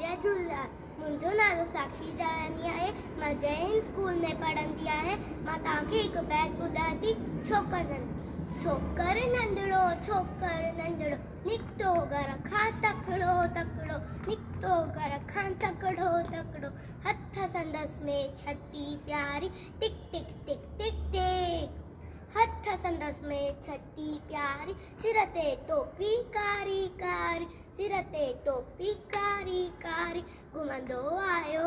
जय झूलेलाल। मुंहिंजो नालो साक्षी दयानी आहे। मां जय हिंद स्कूल में पढ़ंदी आहियां। मां तव्हांखे हिकु बैत ॿुधायां थी। छोकर नंढड़ो छोकर नंढड़ो निकितो घर खां तकिड़ो तकिड़ो निकितो घर खां तकिड़ो तकिड़ो हथ संदसि में छटी प्यारी टिक टिक टिक टिक टिक हथ संदसि में छटी प्यारी सिर ते टोपी कारी कारी सिर ते टोपी कारी कारी घुमंदो आयो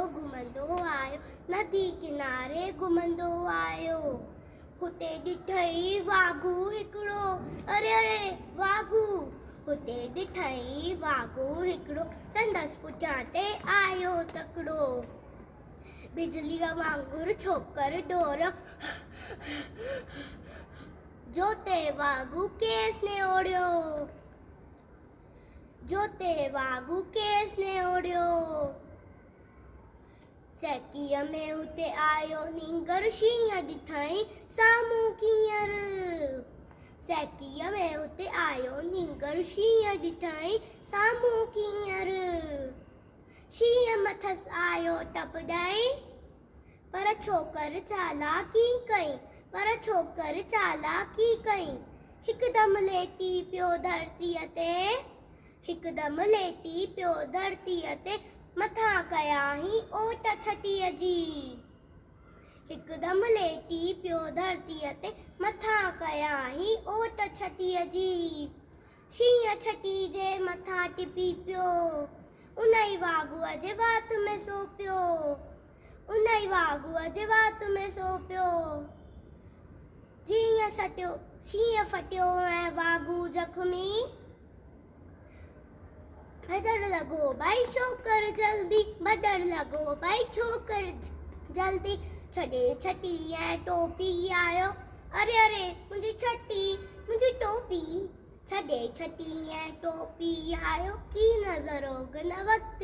नदी किनारे घुमंदो आयो हुते ॾिठई वाघू हिकिड़ो अरे अरे वाघू हुते ॾिठई वाघू हिकिड़ो संदसि पुठियां ते आयो तकिड़ो बिजलीअ वांगुरु छोकर डोरियो जो ते वाघू केस ने ओढ़ियो सैकीअ में हुते आयो नींगर शींहं ॾिठई साम्हूं कीअं सैकीअ में हुते आयो नींगर शींहं ॾिठई साम्हूं कीअं शींहं मथसि आयो टपॾई पर छोकर चालाकी कई हिकदमि लेटी पियो धरतीअ ते मथां कयाहीं ओट छटीअ जी हिकदमि लेटी पियो धरतीअ ते मथां कयाहीं ओट छटीअ जी शींहं छटी जे मथां टिपी पियो उनई वाघूअ जे वात में सो पियो जीअं शींहं फटियो ऐं वाघू जख्मी भदड़ लॻो भाई छोकर जल्दी छॾे छटी ऐं टोपी आयो अरे अरे मुंहिंजी टोपी छॾे छटी ऐं टोपी आयो की नज़रो गन वक़्त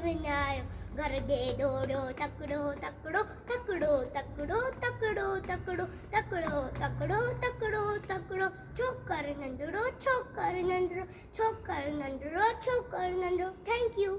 विञायो घर ॾे दौड़ियो तकिड़ो तकिड़ो तकिड़ो तकिड़ो तकिड़ो तकिड़ो तकिड़ो तकिड़ो तकिड़ो तकिड़ो छोकर नंढड़ो थैंक यू।